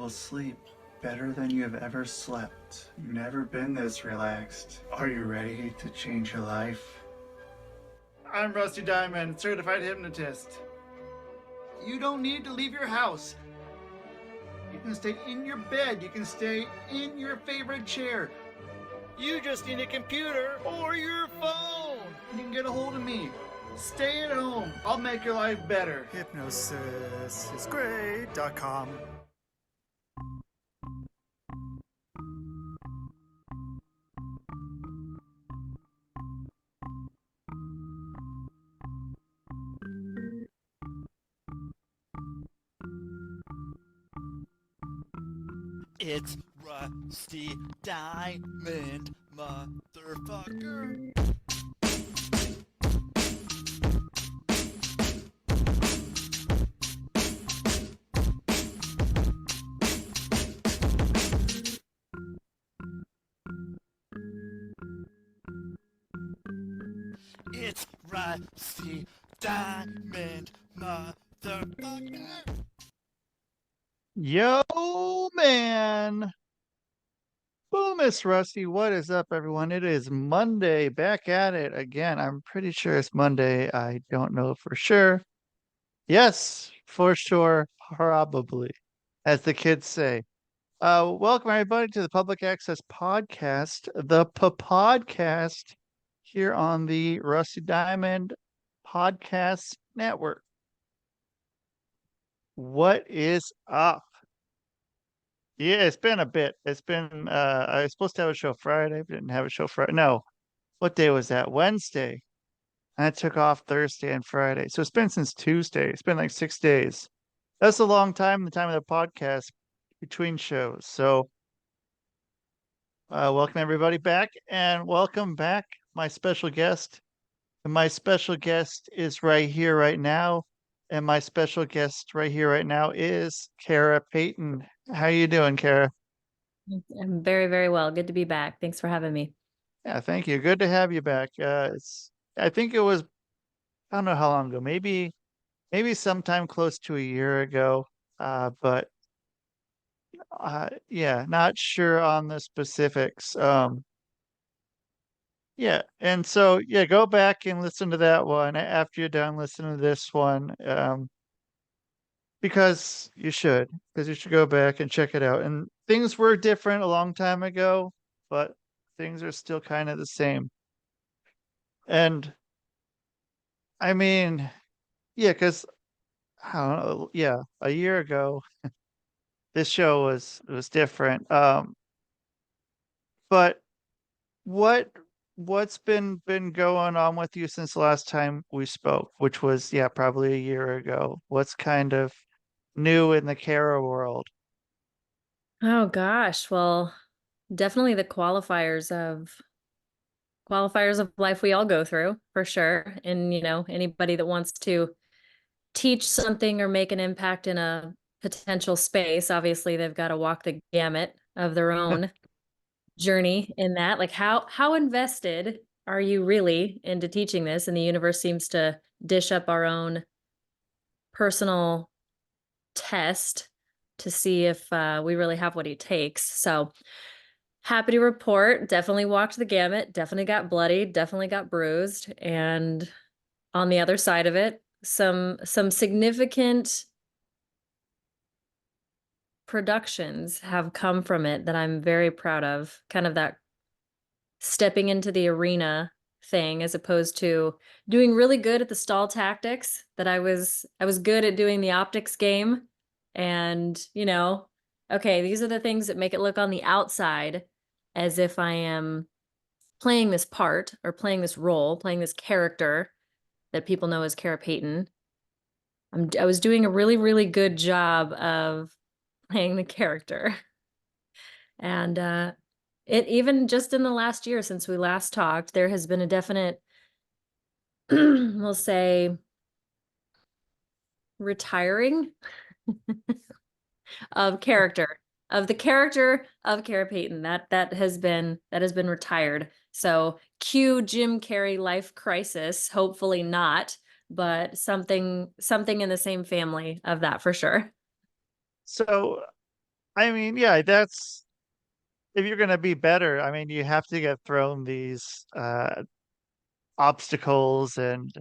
will sleep better than you have ever slept. You've never been this relaxed. Are you ready to change your life? I'm Rusty Diamond, certified hypnotist. You don't need to leave your house. You can stay in your bed. You can stay in your favorite chair. You just need a computer or your phone. You can get a hold of me. Stay at home. I'll make your life better. Hypnosisisgreat.com. It's Rusty Diamond, motherfucker. It's Rusty Diamond, motherfucker. Yo, man. Boom, Miss Rusty. What is up, everyone? It is Monday. Back at it again. I'm pretty sure it's Monday. I don't know for sure. Yes, for sure. Probably, as the kids say. Welcome, everybody, to the Public Access Podcast, the Podcast here on the Rusty Diamond Podcast Network. What is up? Yeah, it's been a bit. It's been I was supposed to have a show Friday, but didn't have a show Friday. No, what day was that? Wednesday. And I took off Thursday and Friday. So it's been since Tuesday. It's been like 6 days. That's a long time, the time of the podcast between shows. So welcome everybody back and welcome back my special guest. And my special guest is right here right now. And my special guest right here right now is Kara Payton. How you doing, Kara? I'm very, very well. Good to be back. Thanks for having me. Yeah, thank you. Good to have you back. I think it was, I don't know how long ago, maybe sometime close to a year ago. But yeah, not sure on the specifics. Yeah, and so yeah, go back and listen to that one after you're done listening to this one. Because you should, because you should go back and check it out. And things were different a long time ago, but things are still kind of the same. And I mean, yeah, because I don't know, yeah, a year ago, this show was different. But what what's been going on with you since the last time we spoke, which was yeah, probably a year ago? What's kind of new in the Kara world? Oh gosh. Well, definitely the qualifiers of life we all go through for sure. And anybody that wants to teach something or make an impact in a potential space, obviously they've got to walk the gamut of their own journey in that. Like how invested are you really into teaching this? And the universe seems to dish up our own personal test to see if we really have what it takes. So happy to report, definitely walked the gamut, definitely got bloody, definitely got bruised. And on the other side of it, some significant productions have come from it that I'm very proud of. Kind of that stepping into the arena thing, as opposed to doing really good at the stall tactics, that I was good at doing the optics game. And okay, these are the things that make it look on the outside as if I am playing this part or playing this role, playing this character that people know as Kara Payton. I was doing a really, really good job of playing the character. And it, even just in the last year since we last talked, there has been a definite, we'll say, retiring of character, of the character of Kara Payton. That has been retired. So cue Jim Carrey life crisis. Hopefully not, but something in the same family of that for sure. So I mean, yeah, that's if you're gonna be better, I mean, you have to get thrown these obstacles and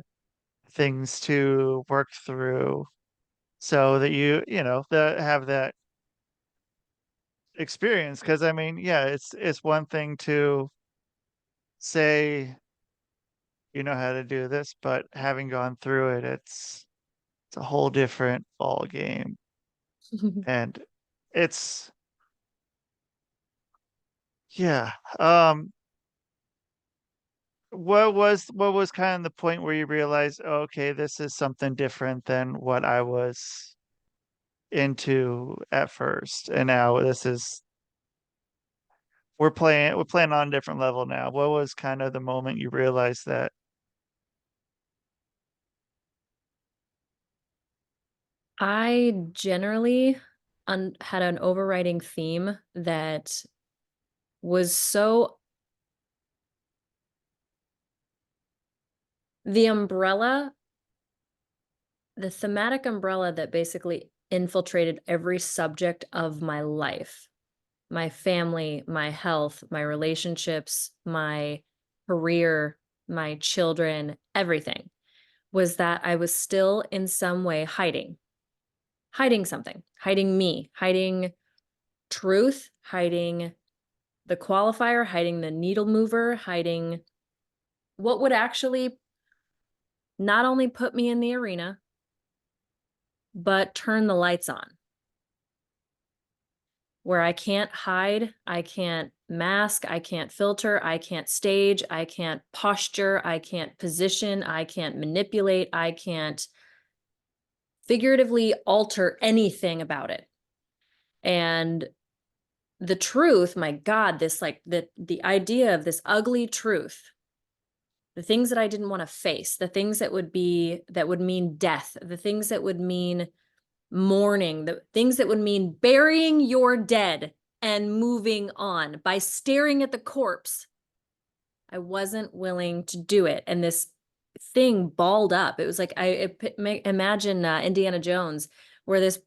things to work through so that you know, that have that experience. Because I mean, yeah, it's one thing to say you know how to do this, but having gone through it, it's a whole different ball game. And it's yeah. What was kind of the point where you realized, "Oh, okay, this is something different than what I was into at first, and now this is we're playing on a different level now." What was kind of the moment you realized that? I generally had an overriding theme that was so the umbrella, the thematic umbrella that basically infiltrated every subject of my life, my family, my health, my relationships, my career, my children, everything, was that I was still in some way hiding something, hiding me, hiding truth, hiding the qualifier, hiding the needle mover, hiding what would actually not only put me in the arena, but turn the lights on, where I can't hide, I can't mask, I can't filter, I can't stage, I can't posture, I can't position, I can't manipulate, I can't figuratively alter anything about it. And the truth, my God, this like the idea of this ugly truth, the things that I didn't want to face, the things that would mean death, the things that would mean mourning, the things that would mean burying your dead and moving on by staring at the corpse. I wasn't willing to do it. And this thing balled up. It was like imagine Indiana Jones, where this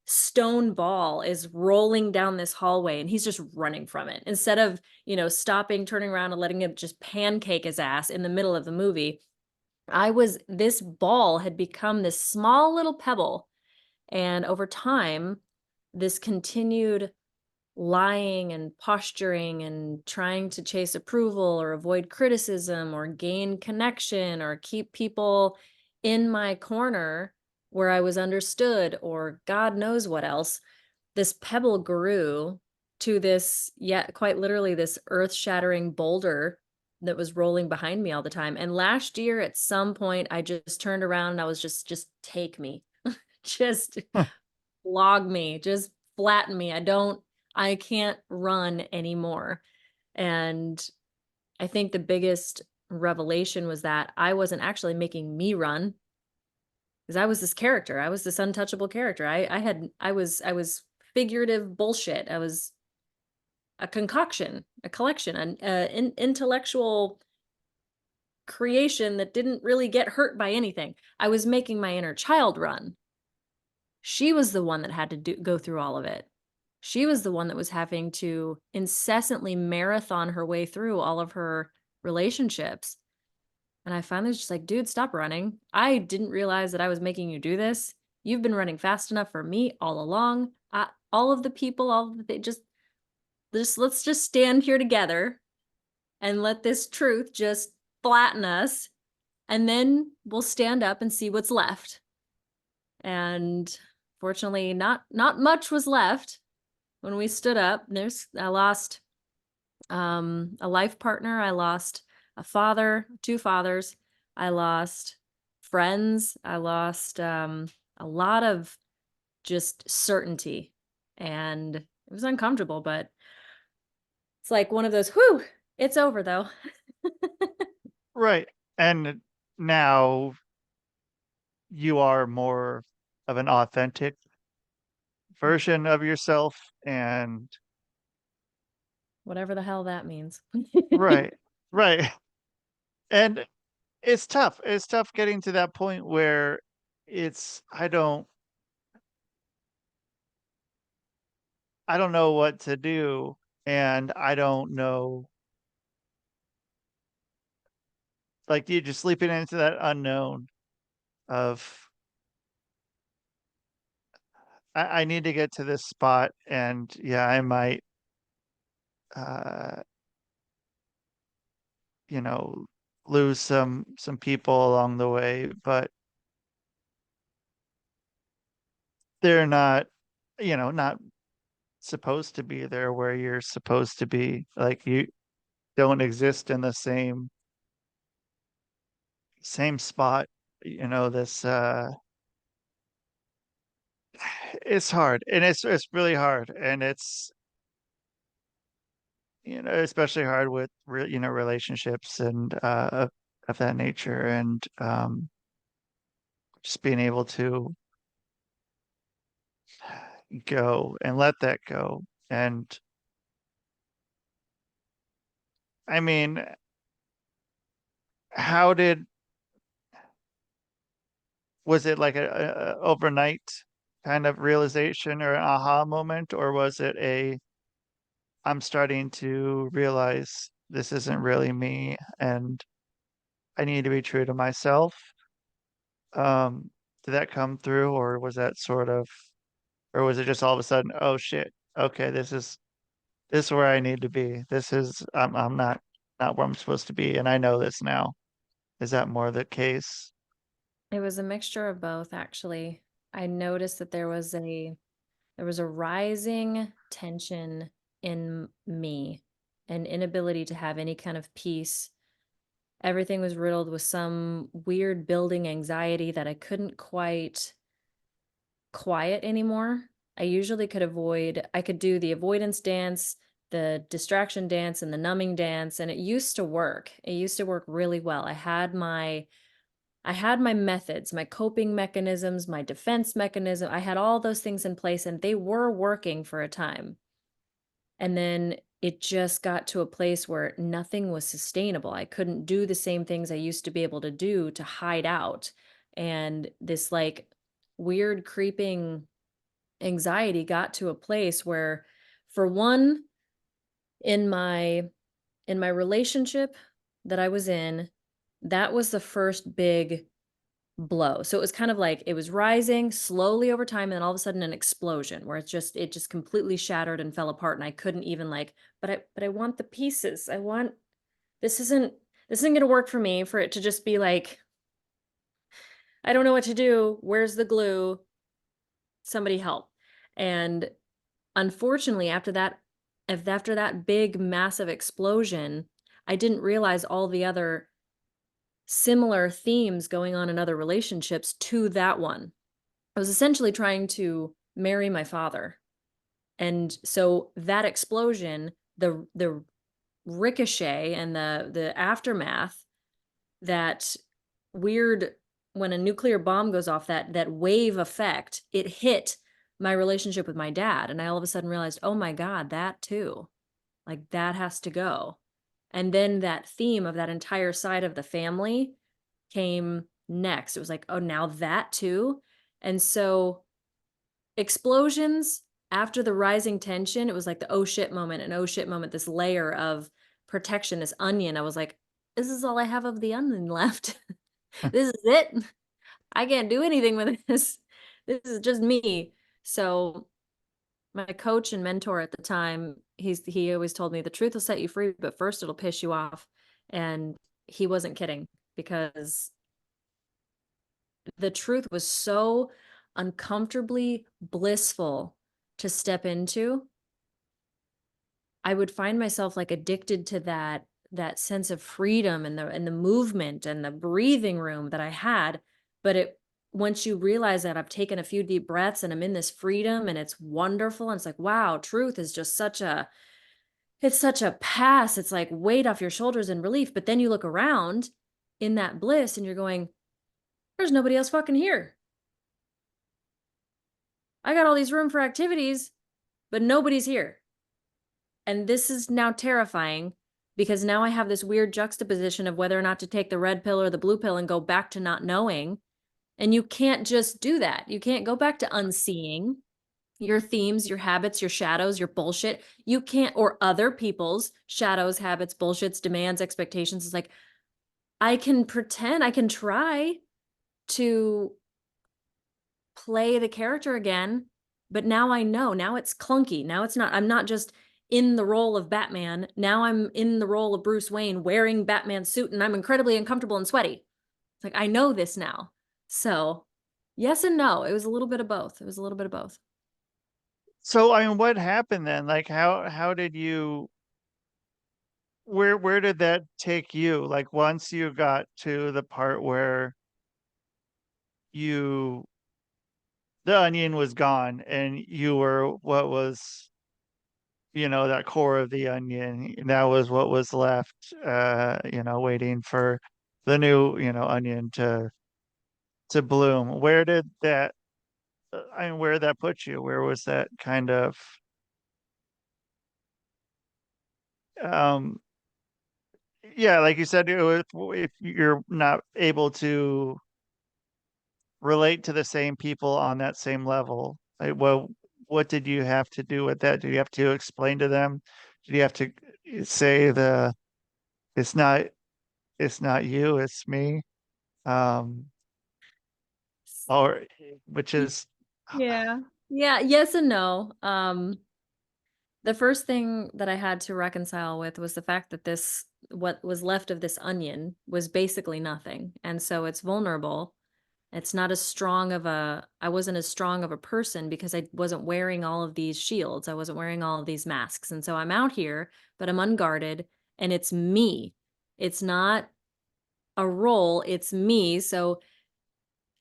stone ball is rolling down this hallway and he's just running from it instead of, stopping, turning around and letting it just pancake his ass in the middle of the movie. This ball had become this small little pebble. And over time, this continued lying and posturing and trying to chase approval or avoid criticism or gain connection or keep people in my corner where I was understood or God knows what else, this pebble grew to this, yeah, quite literally this earth-shattering boulder that was rolling behind me all the time. And last year at some point I just turned around and I was just take me. Just log me, just flatten me. I can't run anymore. And I think the biggest revelation was that I wasn't actually making me run because I was this character. I was this untouchable character. I was figurative bullshit. I was a concoction, a collection, an intellectual creation that didn't really get hurt by anything. I was making my inner child run. She was the one that had to go through all of it. She was the one that was having to incessantly marathon her way through all of her relationships. And I finally was just like, dude, stop running. I didn't realize that I was making you do this. You've been running fast enough for me all along. All of the people, all of the just let's just stand here together and let this truth just flatten us. And then we'll stand up and see what's left. And fortunately, not much was left when we stood up. I lost a life partner, I lost a father, two fathers, I lost friends, I lost a lot of just certainty. And it was uncomfortable, but it's like one of those, whew, it's over though. Right. And now you are more of an authentic version of yourself and Whatever the hell that means. right. Right. And it's tough. It's tough getting to that point where it's I don't I don't know what to do, and I don't know, like, you're just sleeping into that unknown of, I need to get to this spot, and yeah, I might, uh, you know, lose some people along the way, but they're not, not supposed to be there where you're supposed to be. Like, you don't exist in the same spot. This it's hard, and it's really hard, and it's, especially hard with relationships and of that nature, and just being able to go and let that go. And I mean, how did was it like a overnight kind of realization or an aha moment, or was it a I'm starting to realize this isn't really me and I need to be true to myself? Um, did that come through, or was that sort of, or was it just all of a sudden, oh shit, okay, this is where I need to be. I'm not where I'm supposed to be, and I know this now. Is that more the case? It was a mixture of both, actually. I noticed that there was a rising tension in me, an inability to have any kind of peace. Everything was riddled with some weird building anxiety that I couldn't quite quiet anymore. I could do the avoidance dance, the distraction dance, and the numbing dance, and it used to work. It used to work really well. I had my methods, my coping mechanisms, my defense mechanism. I had all those things in place and they were working for a time. And then it just got to a place where nothing was sustainable. I couldn't do the same things I used to be able to do to hide out. And this like weird creeping anxiety got to a place where, for one, in my relationship that I was in, that was the first big blow. So it was kind of like it was rising slowly over time, and then all of a sudden an explosion where it just completely shattered and fell apart, and I couldn't even like, but I want the pieces. I want this isn't this isn't going to work for me for it to just be like, I don't know what to do. Where's the glue? Somebody help. And unfortunately, after that big massive explosion, I didn't realize all the other similar themes going on in other relationships to that one. I was essentially trying to marry my father. And so that explosion, the ricochet and the aftermath, that weird, when a nuclear bomb goes off, that wave effect, it hit my relationship with my dad, and I all of a sudden realized, "Oh my god, that too. Like that has to go." And then that theme of that entire side of the family came next. It was like, "Oh, now that too?" And so explosions after the rising tension, it was like the oh shit moment, and oh shit moment, this layer of protection, this onion. I was like, this is all I have of the onion left. This is it. I can't do anything with this. This is just me. So my coach and mentor at the time, he always told me the truth will set you free, but first it'll piss you off. And he wasn't kidding, because the truth was so uncomfortably blissful to step into. I would find myself like addicted to that sense of freedom and the movement and the breathing room that I had. But it once you realize that I've taken a few deep breaths and I'm in this freedom and it's wonderful, and it's like, wow, truth is just such a pass. It's like weight off your shoulders and relief. But then you look around in that bliss and you're going, there's nobody else fucking here. I got all these room for activities, but nobody's here. And this is now terrifying, because now I have this weird juxtaposition of whether or not to take the red pill or the blue pill and go back to not knowing. And you can't just do that. You can't go back to unseeing. your themes, your habits, your shadows, your bullshit. You can't, or other people's shadows, habits, bullshits, demands, expectations. It's like, I can pretend, I can try to play the character again, but now I know, now it's clunky. Now it's not, I'm not just in the role of Batman. Now I'm in the role of Bruce Wayne wearing Batman's suit and I'm incredibly uncomfortable and sweaty. It's like, I know this now. So yes and no. It was a little bit of both. It was a little bit of both. So, I mean, what happened then? Like, how did you, where did that take you? Like, once you got to the part where you, the onion was gone and you were what was, that core of the onion, that was what was left, waiting for the new, onion to bloom. Where did that, I mean, where did that put you? Where was that kind of, um, yeah, like you said, if you're not able to relate to the same people on that same level, like, well, what did you have to do with that? Did you have to explain to them? Did you have to say it's not, it's not you, it's me? Um, or which is, Yeah. Yeah. Yes and no. The first thing that I had to reconcile with was the fact that what was left of this onion was basically nothing. And so it's vulnerable. It's not as strong of I wasn't as strong of a person because I wasn't wearing all of these shields. I wasn't wearing all of these masks. And so I'm out here, but I'm unguarded and it's me. It's not a role, it's me. So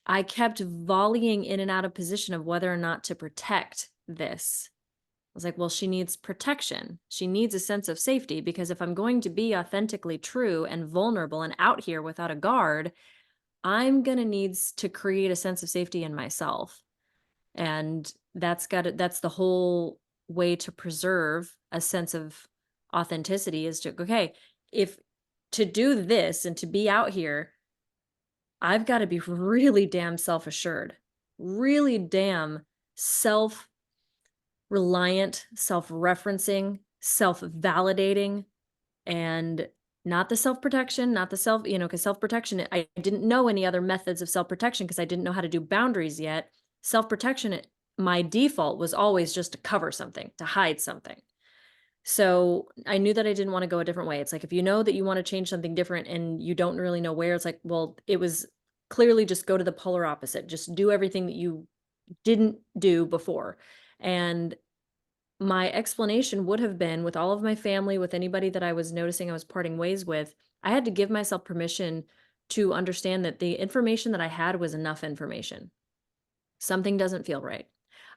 I kept volleying in and out of position of whether or not to protect this. I was like, well, she needs protection. She needs a sense of safety because if I'm going to be authentically true and vulnerable and out here without a guard, I'm going to need to create a sense of safety in myself. And that's the whole way to preserve a sense of authenticity is to, okay, if to do this and to be out here, I've got to be really damn self-assured, really damn self reliant, self-referencing, self-validating, and not the self-protection, not the because self-protection, I didn't know any other methods of self-protection because I didn't know how to do boundaries yet. Self-protection, my default was always just to cover something, to hide something. So I knew that I didn't want to go a different way. It's like, if you know that you want to change something different and you don't really know where, it's like, well, it was clearly just go to the polar opposite. Just do everything that you didn't do before. And my explanation would have been with all of my family, with anybody that I was noticing I was parting ways with, I had to give myself permission to understand that the information that I had was enough information. Something doesn't feel right.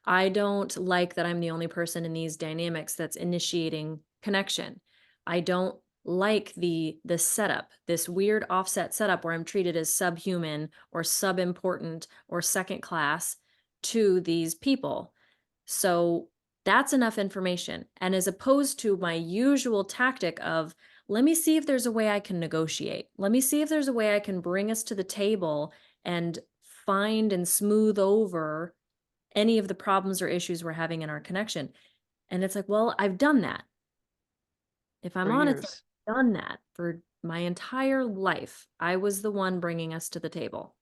I don't like that I'm the only person in these dynamics that's initiating connection. I don't like the setup, this weird offset setup where I'm treated as subhuman or subimportant or second class to these people. So that's enough information. And as opposed to my usual tactic of, let me see if there's a way I can negotiate. Let me see if there's a way I can bring us to the table and find and smooth over any of the problems or issues we're having in our connection. And it's like, well, I've done that. If I'm for honest, years. I've done that for my entire life. I was the one bringing us to the table.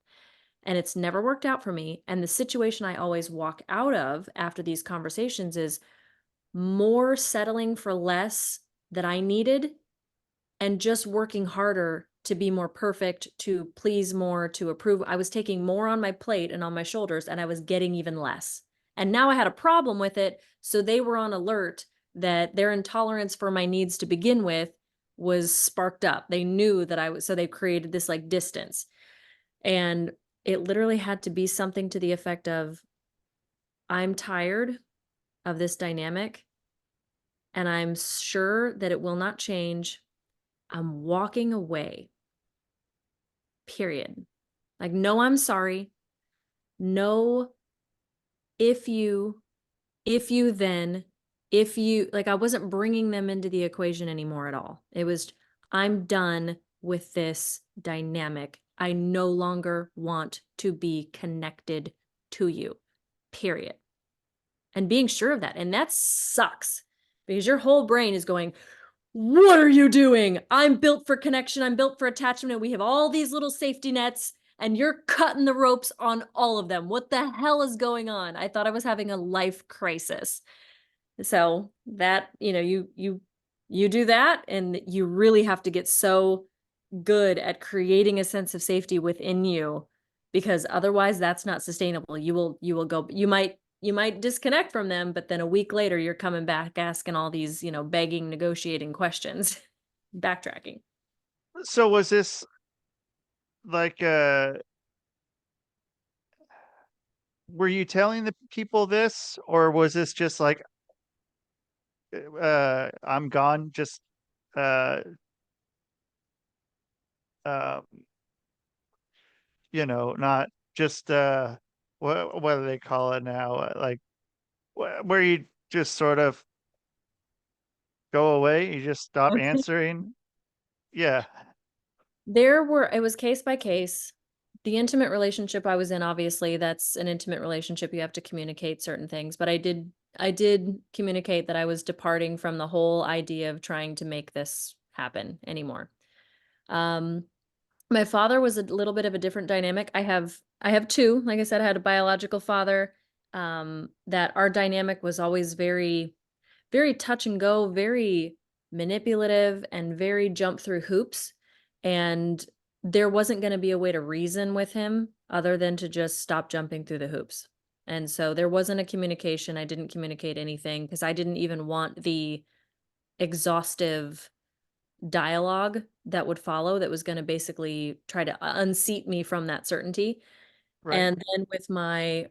And it's never worked out for me. And the situation I always walk out of after these conversations is more settling for less that I needed and just working harder to be more perfect, to please more, to approve. I was taking more on my plate and on my shoulders, and I was getting even less. And now I had a problem with it. So they were on alert that their intolerance for my needs to begin with was sparked up. They knew that I was, so they created this like distance. And it literally had to be something to the effect of, I'm tired of this dynamic and I'm sure that it will not change. I'm walking away. Period. Like, no, I'm sorry. No, if you, then, if you, like, I wasn't bringing them into the equation anymore at all. It was, I'm done with this dynamic. I no longer want to be connected to you. Period. and being sure of that. And that sucks because your whole brain is going, what are you doing? I'm built for connection. I'm built for attachment. And we have all these little safety nets and you're cutting the ropes on all of them. What the hell is going on? I thought I was having a life crisis. So that, you do that and you really have to get so good at creating a sense of safety within you because otherwise that's not sustainable. You will go, you might disconnect from them, but then a week later you're coming back asking all these, begging, negotiating questions, backtracking. So was this like, were you telling the people this, or was this just like, I'm gone, just, uh, um, not just, what do they call it now? Like, where you just sort of go away, you just stop answering? Yeah, It was case by case. The intimate relationship I was in, obviously, that's an intimate relationship. You have to communicate certain things, but I did communicate that I was departing from the whole idea of trying to make this happen anymore. Um, my father was a little bit of a different dynamic. I have two. Like I said, I had a biological father, that our dynamic was always very, very touch and go, very manipulative, and very jump through hoops. And there wasn't going to be a way to reason with him other than to just stop jumping through the hoops. And so there wasn't a communication. I didn't communicate anything because I didn't even want the exhaustive dialogue that would follow that was going to basically try to unseat me from that certainty. right. And then with my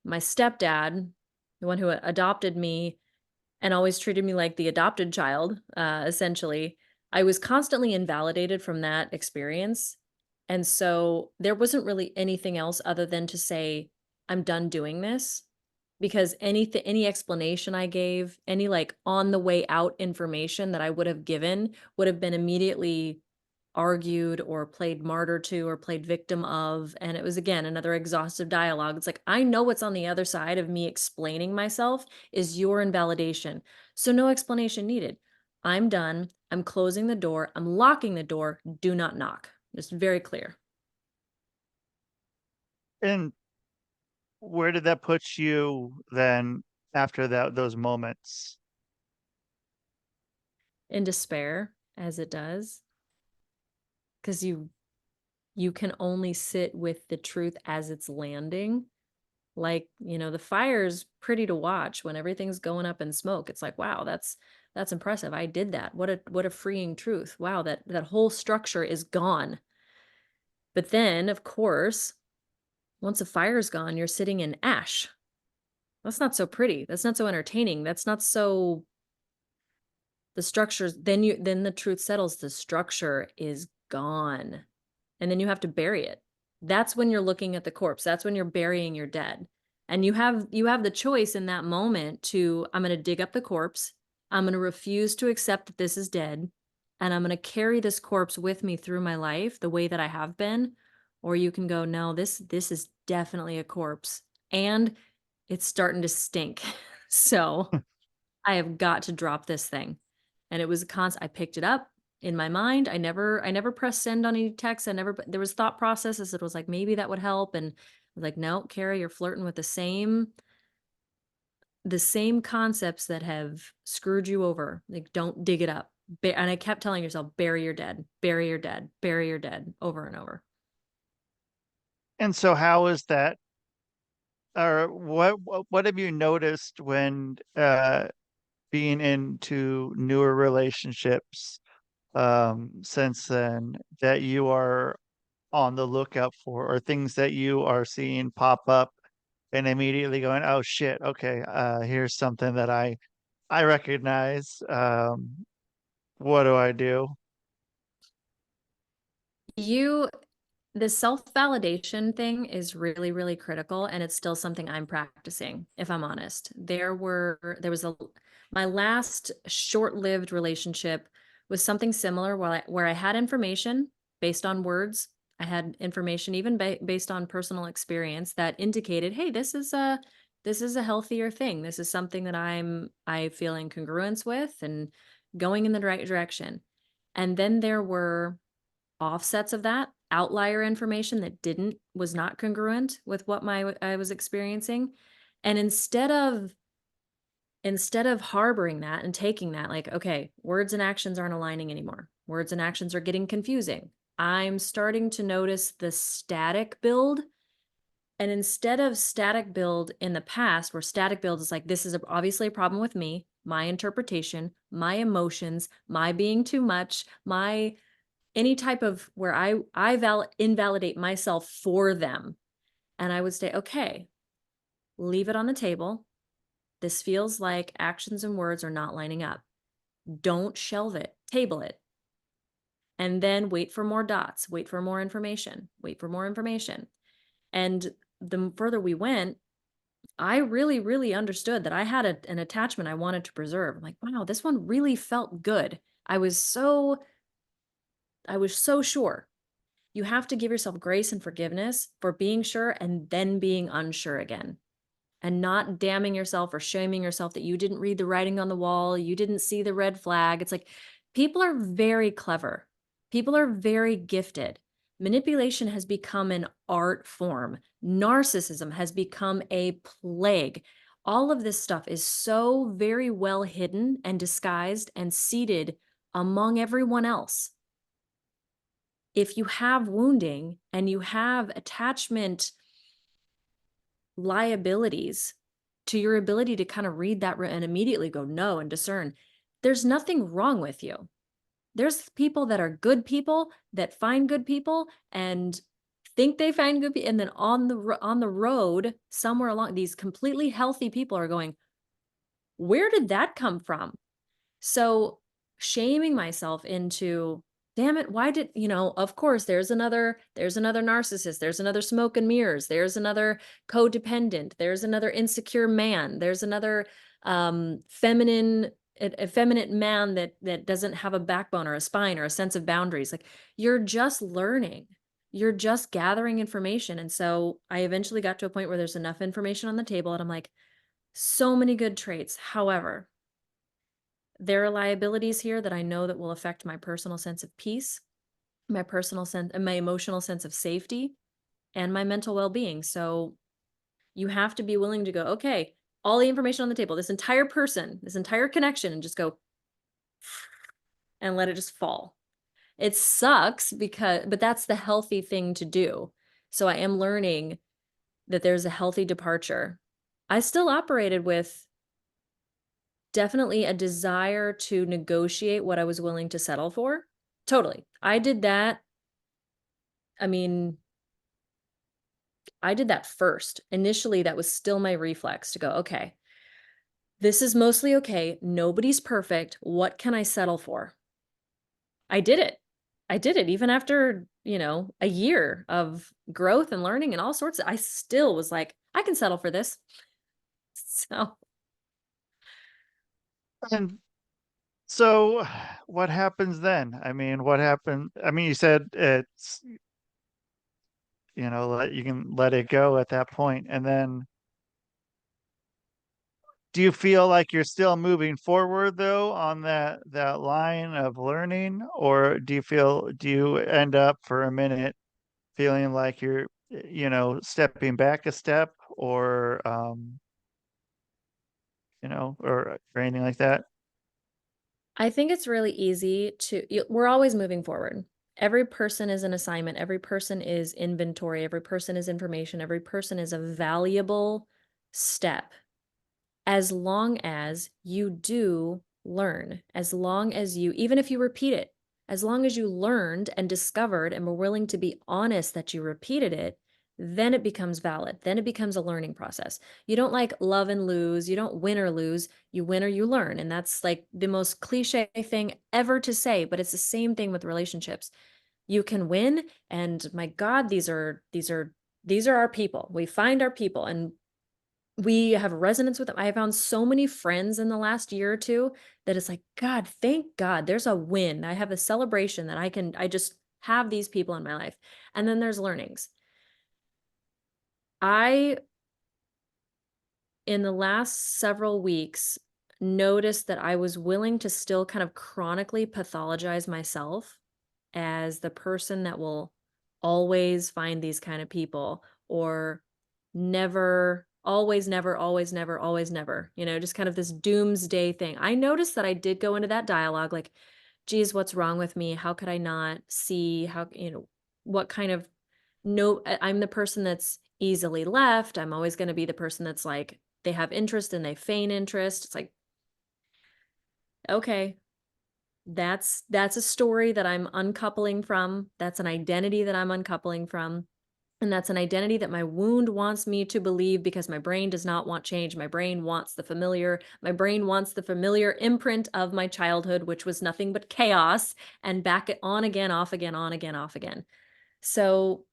stepdad, the one who adopted me and always treated me like the adopted child, essentially, I was constantly invalidated from that experience. And so there wasn't really anything else other than to say, I'm done doing this because any explanation I gave, any like on the way out information that I would have given would have been immediately argued or played martyr to or played victim of. And it was, again, another exhaustive dialogue. It's like, I know what's on the other side of me explaining myself is your invalidation. So no explanation needed. I'm done. I'm closing the door. I'm locking the door. Do not knock. Just very clear. And where did that put you then after those moments? In despair, as it does, because you can only sit with the truth as it's landing. Like, the fire's pretty to watch when everything's going up in smoke. It's like, wow, that's impressive. I did that. What a freeing truth. Wow, that whole structure is gone. But then, of course, once a fire's gone, you're sitting in ash. That's not so pretty. That's not so entertaining. That's not so the structures then the truth settles. The structure is gone. And then you have to bury it. That's when you're looking at the corpse. That's when you're burying your dead. And you have the choice in that moment to, I'm going to dig up the corpse. I'm going to refuse to accept that this is dead, and I'm going to carry this corpse with me through my life the way that I have been. Or you can go, no, this is definitely a corpse and it's starting to stink. So I have got to drop this thing. And it was a constant. I picked it up in my mind. I never pressed send on any text. There was thought processes that was like, maybe that would help. And I was like, no, Kara, you're flirting with the same concepts that have screwed you over. Like, don't dig it up. And I kept telling yourself, bury your dead, bury your dead, bury your dead, over and over. And so how is that, or what have you noticed when being into newer relationships since then that you are on the lookout for, or things that you are seeing pop up and immediately going, oh shit, okay, here's something that I recognize. What do I do? You The self-validation thing is really, really critical, and it's still something I'm practicing, if I'm honest. My last short-lived relationship was something similar where I had information based on words. I had information even based on personal experience that indicated, hey, this is a healthier thing. This is something that I feel in congruence with and going in the right direction. And then there were offsets of that, outlier information that was not congruent with what I was experiencing. And instead of harboring that and taking that, like, okay, words and actions aren't aligning anymore. Words and actions are getting confusing. I'm starting to notice the static build. And instead of static build in the past, where static build is like, this is obviously a problem with me, my interpretation, my emotions, my being too much, my any type of where I invalidate myself for them. And I would say, okay, leave it on the table. This feels like actions and words are not lining up. Don't shelve it, table it. And then wait for more dots, wait for more information, wait for more information. And the further we went, I really, really understood that I had an attachment I wanted to preserve. I'm like, wow, this one really felt good. I was so sure. You have to give yourself grace and forgiveness for being sure and then being unsure again, and not damning yourself or shaming yourself that you didn't read the writing on the wall, you didn't see the red flag. It's like people are very clever. People are very gifted. Manipulation has become an art form. Narcissism has become a plague. All of this stuff is so very well hidden and disguised and seated among everyone else. If you have wounding and you have attachment liabilities to your ability to kind of read that and immediately go no and discern, there's nothing wrong with you. There's people that are good people that find good people and think they find good people, and then on the road somewhere along, these completely healthy people are going, where did that come from? So shaming myself into, damn it, why did, of course, there's another narcissist, there's another smoke and mirrors, there's another codependent, there's another insecure man, there's another feminine effeminate man that doesn't have a backbone or a spine or a sense of boundaries. Like, you're just learning. You're just gathering information. And so I eventually got to a point where there's enough information on the table and I'm like, so many good traits. However, there are liabilities here that I know that will affect my personal sense of peace, my personal sense and my emotional sense of safety, and my mental well-being. So you have to be willing to go, okay, all the information on the table, this entire person, this entire connection, and just go and let it just fall. It sucks but that's the healthy thing to do. So I am learning that there's a healthy departure. I still operated with definitely a desire to negotiate what I was willing to settle for. Totally. I did that. I mean, I did that first. Initially, that was still my reflex to go, okay, this is mostly okay. Nobody's perfect. What can I settle for? I did it. I did it even after, a year of growth and learning and all sorts I still was like, I can settle for this. So And so what happens then? I mean, what happened? I mean, you said it's, you can let it go at that point. And then do you feel like you're still moving forward though on that line of learning, or do you end up for a minute feeling like you're, stepping back a step, or or anything like that? I think it's really easy we're always moving forward. Every person is an assignment. Every person is inventory. Every person is information. Every person is a valuable step. As long as you do learn, as long as even if you repeat it, as long as you learned and discovered and were willing to be honest that you repeated it, then it becomes valid. Then it becomes a learning process. You don't like love and lose. You don't win or lose. You win or you learn. And that's like the most cliche thing ever to say, but it's the same thing with relationships. You can win, and my God, these are our people. We find our people and we have resonance with them. I have found so many friends in the last year or two that it's like, God, thank God there's a win. I have a celebration that I just have these people in my life. And then there's learnings. I in the last several weeks, noticed that I was willing to still kind of chronically pathologize myself as the person that will always find these kind of people, or never, always, never, always, never, always, never, just kind of this doomsday thing. I noticed that I did go into that dialogue like, geez, what's wrong with me? How could I not see how, what kind of no, I'm the person that's easily left. I'm always going to be the person that's like, they have interest and they feign interest. It's like, okay, that's a story that I'm uncoupling from. That's an identity that I'm uncoupling from. And that's an identity that my wound wants me to believe because my brain does not want change. My brain wants the familiar. My brain wants the familiar imprint of my childhood, which was nothing but chaos, and back it on again, off again, on again, off again. So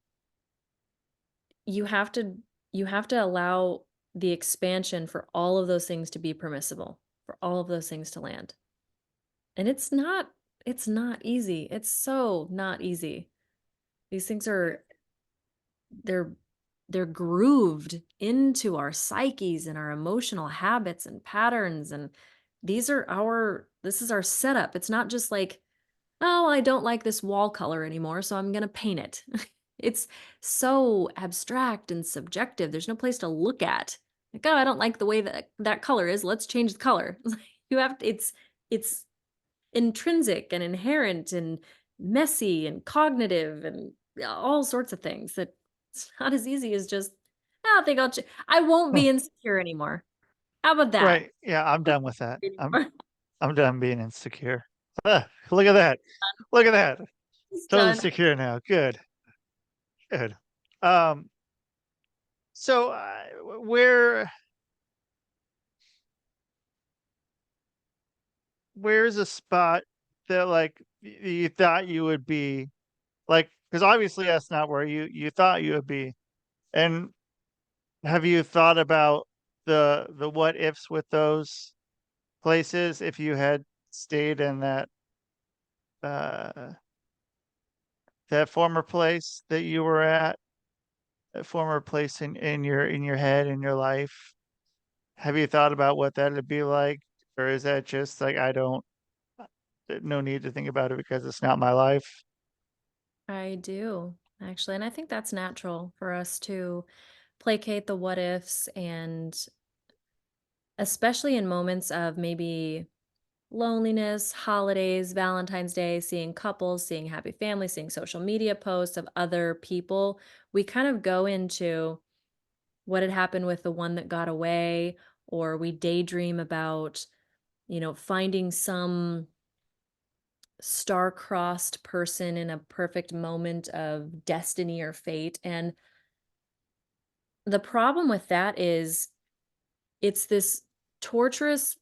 you have to you have to allow the expansion for all of those things to be permissible, for all of those things to land. And it's not easy. It's so not easy. These things are they're they're grooved into our psyches and our emotional habits and patterns, and this is our setup. It's not just like, oh, I don't like this wall color anymore, so I'm going to paint it. It's so abstract and subjective. There's no place to look at. Like, oh, I don't like the way that that color is. Let's change the color. You have to, it's intrinsic and inherent and messy and cognitive and all sorts of things that it's not as easy as just, "Oh, I think I won't Huh. be insecure anymore. How about that?" Right. Yeah, I'm done with that. Anymore. I'm done being insecure. Look at that. Look at that. It's Totally done. secure now. Good. Good. Um, so where's a spot that like you thought you would be, like, because obviously that's not where you thought you would be. And have you thought about the what ifs with those places if you had stayed in uh that former place that you were at, that former place in your head, in your life? Have you thought about what that'd be like? Or is that just like, I don't, no need to think about it because it's not my life? I do, actually, and I think that's natural for us to placate the what ifs, and especially in moments of maybe loneliness, holidays, Valentine's Day, seeing couples, seeing happy families, seeing social media posts of other people, we kind of go into what had happened with the one that got away, or we daydream about, finding some star-crossed person in a perfect moment of destiny or fate. And the problem with that is it's this torturous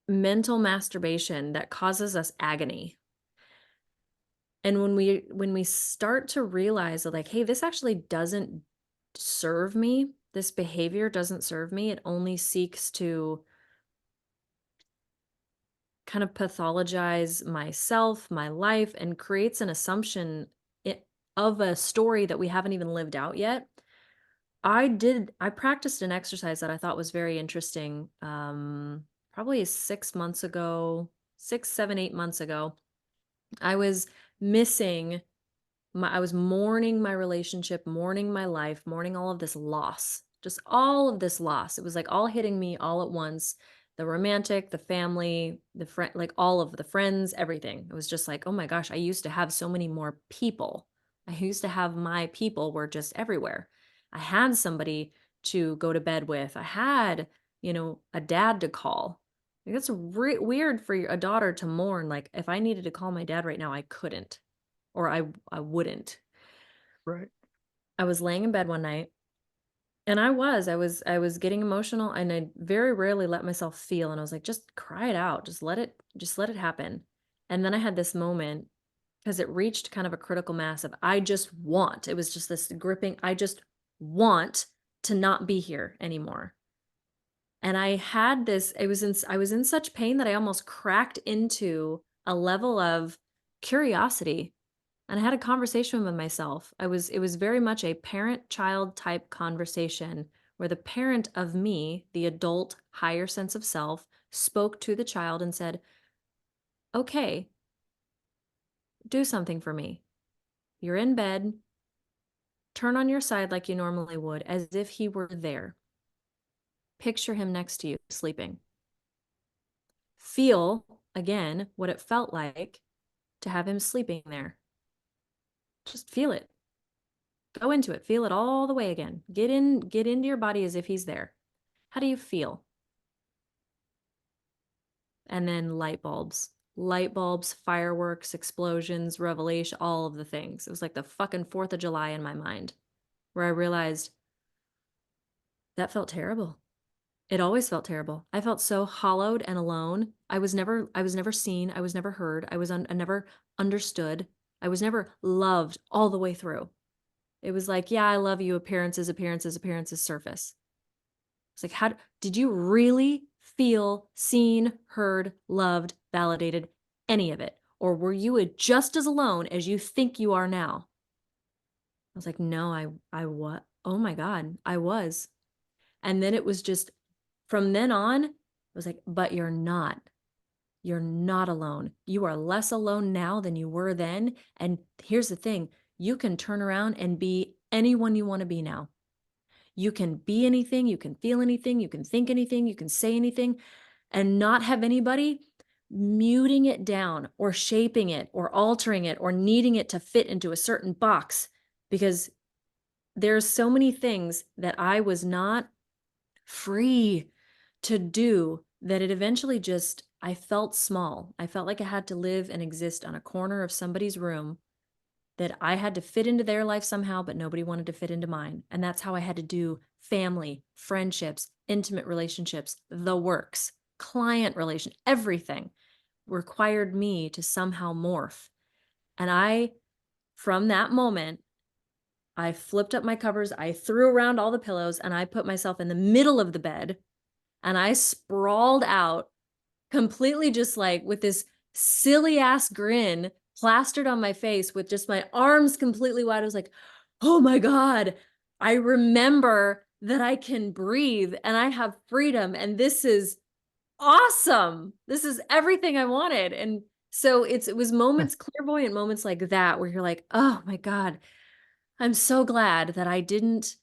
mental masturbation that causes us agony. And when we start to realize that, like, hey, this actually doesn't serve me, this behavior doesn't serve me, it only seeks to kind of pathologize myself, my life, and creates an assumption of a story that we haven't even lived out yet. I practiced an exercise that I thought was very interesting, probably 6 months ago, 6, 7, 8 months ago. I was missing I was mourning my relationship, mourning my life, mourning all of this loss, just all of this loss. It was like all hitting me all at once. The romantic, the family, the friend, like all of the friends, everything. It was just like, oh my gosh, I used to have so many more people. I used to have my people were just everywhere. I had somebody to go to bed with. I had, a dad to call. Like, that's weird for a daughter to mourn. Like, if I needed to call my dad right now, I couldn't, or I wouldn't. Right. I was laying in bed one night, and I was getting emotional, and I very rarely let myself feel, and I was like, just cry it out. Just let it happen. And then I had this moment because it reached kind of a critical mass of it was just this gripping, I just want to not be here anymore. And I had this, I was in such pain that I almost cracked into a level of curiosity, and I had a conversation with myself. It was very much a parent-child type conversation where the parent of me, the adult higher sense of self, spoke to the child and said, okay, do something for me. You're in bed. Turn on your side like you normally would, as if he were there. Picture him next to you, sleeping. Feel, again, what it felt like to have him sleeping there. Just feel it. Go into it. Feel it all the way again. Get into your body as if he's there. How do you feel? And then light bulbs, fireworks, explosions, revelation, all of the things. It was like the fucking 4th of July in my mind, where I realized that felt terrible. It always felt terrible. I felt so hollowed and alone. I was never seen. I was never heard. I never understood. I was never loved all the way through. It was like, yeah, I love you, appearances, surface. It's like, how did you really feel seen, heard, loved, validated, any of it? Or were you just as alone as you think you are now? I was like, no, I what? Oh my God, I was. And then it was just, from then on, it was like, but you're not. You're not alone. You are less alone now than you were then. And here's the thing, you can turn around and be anyone you want to be now. You can be anything, you can feel anything, you can think anything, you can say anything, and not have anybody muting it down or shaping it or altering it or needing it to fit into a certain box. Because there's so many things that I was not free to do that it eventually just, I felt small. I felt like I had to live and exist on a corner of somebody's room, that I had to fit into their life somehow, but nobody wanted to fit into mine. And that's how I had to do family, friendships, intimate relationships, the works, client relation, everything required me to somehow morph. And from that moment, I flipped up my covers, I threw around all the pillows, and I put myself in the middle of the bed, and I sprawled out completely, just like with this silly ass grin plastered on my face, with just my arms completely wide. I was like, oh my God, I remember that I can breathe and I have freedom. And this is awesome. This is everything I wanted. And so it was moments, clairvoyant moments like that, where you're like, oh my God, I'm so glad that I didn't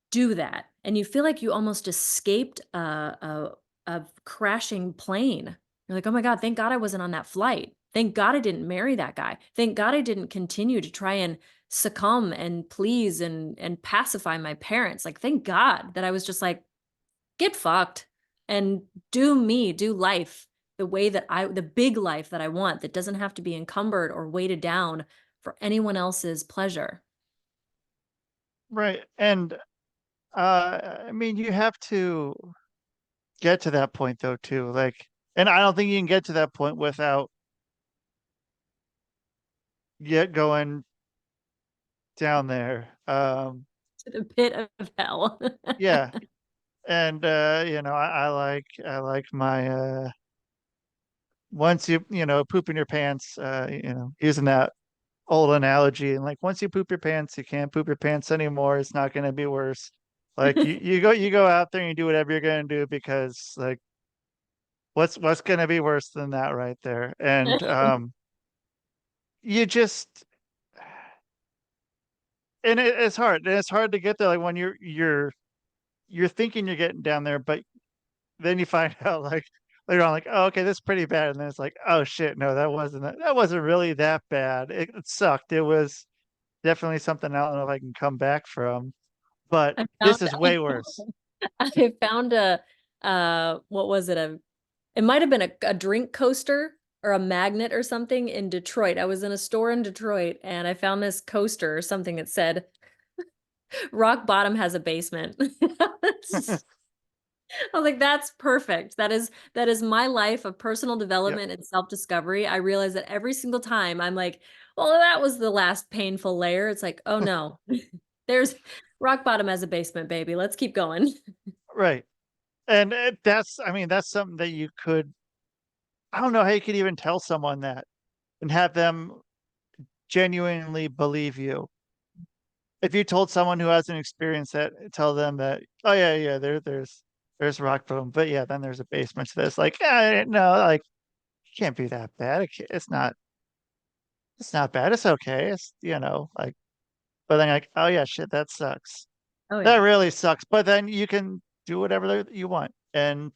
do that. And you feel like you almost escaped a crashing plane. You're like, oh my God, thank God I wasn't on that flight. Thank God I didn't marry that guy. Thank God I didn't continue to try and succumb and please and pacify my parents. Like, thank God that I was just like, get fucked and do me, do life the way that the big life that I want, that doesn't have to be encumbered or weighted down for anyone else's pleasure. Right. And I mean, you have to get to that point though too. Like, and I don't think you can get to that point without yet going down there. To the pit of hell. Yeah. And I like my once you poop in your pants, using that old analogy, and like once you poop your pants, you can't poop your pants anymore. It's not going to be worse. Like you go out there and you do whatever you're going to do, because like what's going to be worse than that right there? And you just and it's hard. And it's hard to get there, like when you're thinking you're getting down there, but then you find out like later on, like, oh, okay, that's pretty bad. And then it's like, oh shit, no, that wasn't really that bad. It sucked. It was definitely something I don't know if I can come back from, but I this found is way worse. I found what was it? It might have been a drink coaster or a magnet or something in Detroit. I was in a store in Detroit and I found this coaster or something that said rock bottom has a basement. I was like, that's perfect. That is my life of personal Yep. development and self-discovery. I realize that every single time I'm like, well, that was the last painful layer. It's like, oh no, there's rock bottom as a basement, baby. Let's keep going. Right. And I mean, that's something that I don't know how you could even tell someone that and have them genuinely believe you. if you told someone who hasn't experienced that, tell them that, oh yeah, there's rock boom, but yeah, then there's a basement to this. Like, no, like it can't be that bad. It's not bad. It's okay. It's like, but then like, oh yeah, shit, that sucks. Oh That yeah. really sucks. But then you can do whatever you want. And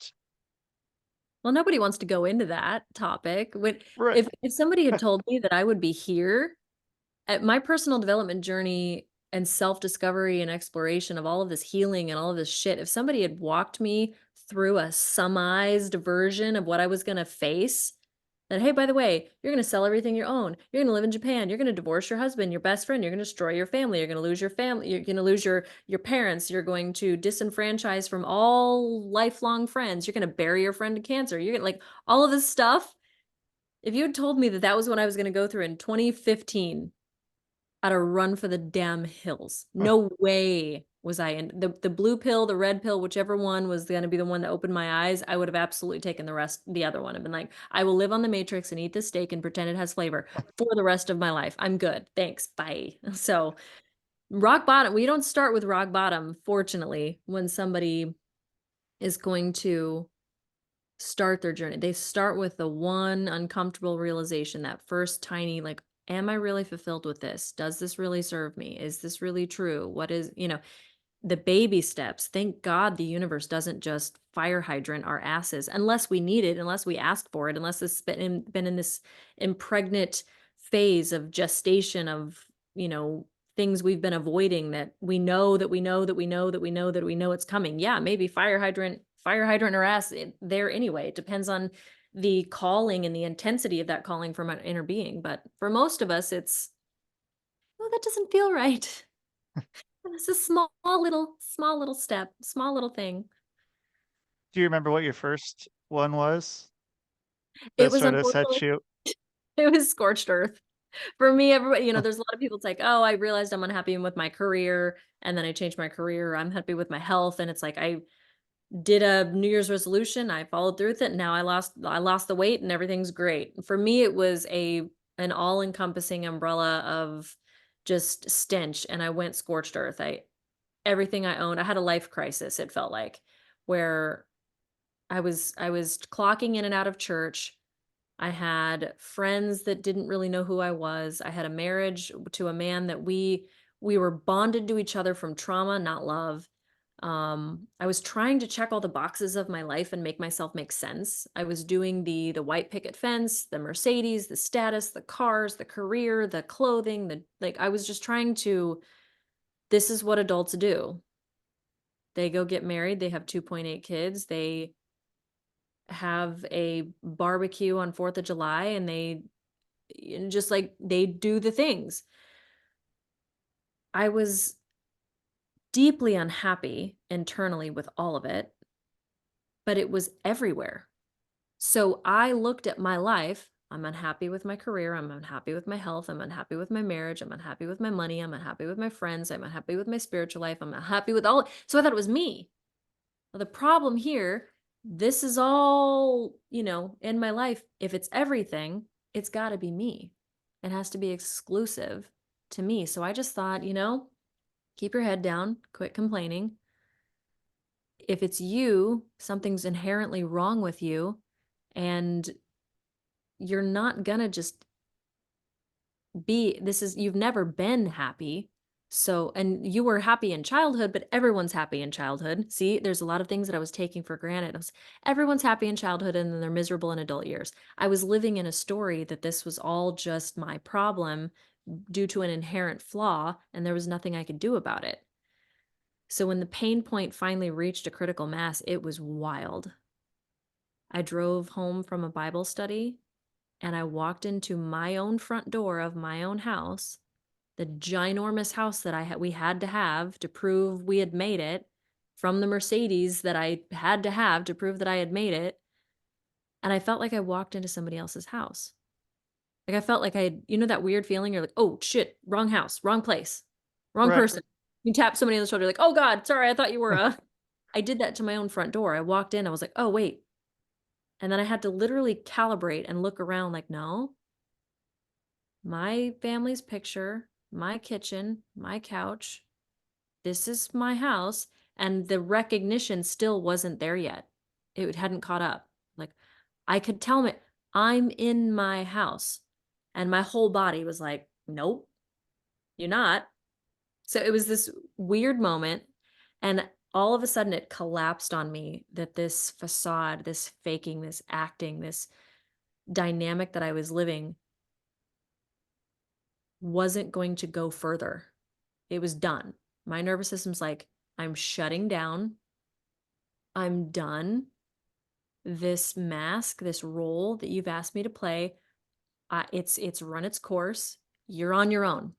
Well, nobody wants to go into that topic. When right, if somebody had told me that I would be here at my personal development journey and self-discovery and exploration of all of this healing and all of this shit, if somebody had walked me through a summarized version of what I was going to face, that, hey, by the way, you're going to sell everything you own. You're going to live in Japan. You're going to divorce your husband, your best friend. You're going to destroy your family. You're going to lose your family. You're going to lose your parents. You're going to disenfranchise from all lifelong friends. You're going to bury your friend to cancer. You're going to like all of this stuff. If you had told me that that was what I was going to go through in 2015, I'd have run for the damn hills. No way was I in the blue pill, the red pill, whichever one was going to be the one that opened my eyes. I would have absolutely taken the other one. I've been like, I will live on the matrix and eat this steak and pretend it has flavor for the rest of my life. I'm good. Thanks. Bye. So rock bottom. We don't start with rock bottom, fortunately, when somebody is going to start their journey. They start with the one uncomfortable realization, that first tiny, like, am I really fulfilled with this? Does this really serve me? Is this really true? What is, the baby steps. Thank God the universe doesn't just fire hydrant our asses unless we need it, unless we asked for it, unless it's been in this impregnate phase of gestation of, things we've been avoiding, that we know that we know that we know that we know that we know it's coming. Yeah, maybe fire hydrant our ass there anyway. It depends on the calling and the intensity of that calling from an inner being. But for most of us, it's, oh, that doesn't feel right. It's a small little step, small little thing. do you remember what your first one was It that was sort of set unfortunately, you? it was scorched earth. For me, everybody, there's a lot of people, it's like, oh, I realized I'm unhappy with my career, and then I changed my career. I'm happy with my health. And it's like I did a New Year's resolution, I followed through with it, and now I lost the weight and everything's great. For me, it was an all-encompassing umbrella of just stench, and I went scorched earth. Everything I owned, I had a life crisis, it felt like, where I was clocking in and out of church. I had friends that didn't really know who I was. I had a marriage to a man that we were bonded to each other from trauma, not love. I was trying to check all the boxes of my life and make myself make sense. I was doing the white picket fence, the Mercedes, the status, the cars, the career, the clothing, the like I was just trying to, this is what adults do. They go get married, they have 2.8 kids, they have a barbecue on 4th of July, and just like they do the things. I was deeply unhappy internally with all of it, but it was everywhere. So I looked at my life. I'm unhappy with my career. I'm unhappy with my health. I'm unhappy with my marriage. I'm unhappy with my money. I'm unhappy with my friends. I'm unhappy with my spiritual life. I'm unhappy with all. So I thought it was me. Well, the problem here, this is all, in my life. If it's everything, it's got to be me. It has to be exclusive to me. So I just thought, keep your head down, quit complaining. If it's you, something's inherently wrong with you, and you're not going to just you've never been happy. So, and you were happy in childhood, but everyone's happy in childhood. See, there's a lot of things that I was taking for granted. Everyone's happy in childhood and then they're miserable in adult years. I was living in a story that this was all just my problem due to an inherent flaw, and there was nothing I could do about it. So when the pain point finally reached a critical mass, it was wild. I drove home from a Bible study and I walked into my own front door of my own house, the ginormous house that we had to have to prove we had made it, from the Mercedes that I had to have to prove that I had made it. And I felt like I walked into somebody else's house. Like I felt like I had, that weird feeling. You're like, oh shit, wrong house, wrong place, wrong Right. person. You tap somebody on the shoulder, like, oh God, sorry, I thought you were I did that to my own front door. I walked in, I was like, oh wait. And then I had to literally calibrate and look around like, no, my family's picture, my kitchen, my couch. This is my house. And the recognition still wasn't there yet. It hadn't caught up. Like I could tell me I'm in my house. And my whole body was like, nope, you're not. So it was this weird moment. And all of a sudden it collapsed on me that this facade, this faking, this acting, this dynamic that I was living wasn't going to go further. It was done. My nervous system's like, I'm shutting down. I'm done. This mask, this role that you've asked me to play, it's run its course. You're on your own.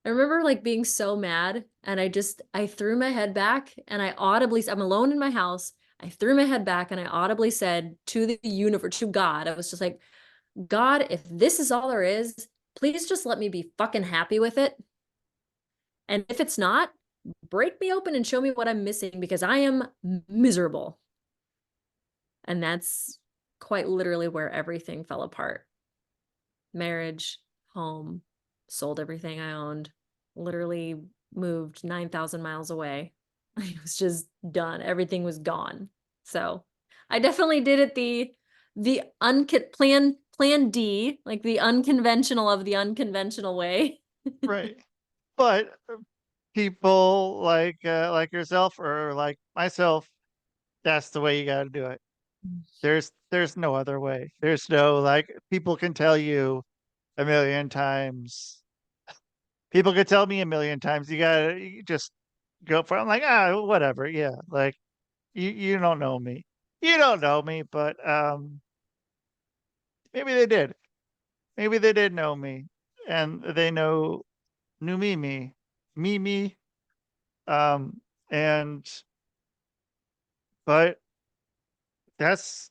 I remember like being so mad and I threw my head back and I'm alone in my house. I threw my head back and I audibly said to the universe, to God, I was just like, God, if this is all there is, please just let me be fucking happy with it. And if it's not, break me open and show me what I'm missing because I am miserable. And that's quite literally where everything fell apart. Marriage, home, sold everything I owned, literally moved 9,000 miles away. It was just done. Everything was gone. So I definitely did it the plan D, like the unconventional of the unconventional way. Right. But people like yourself or like myself, that's the way you got to do it. There's no other way. There's no like people can tell you a million times. People could tell me a million times. You just go for it. I'm like, whatever. Yeah. Like you don't know me. You don't know me, but maybe they did. Maybe they did know me. And they knew me. Um and but that's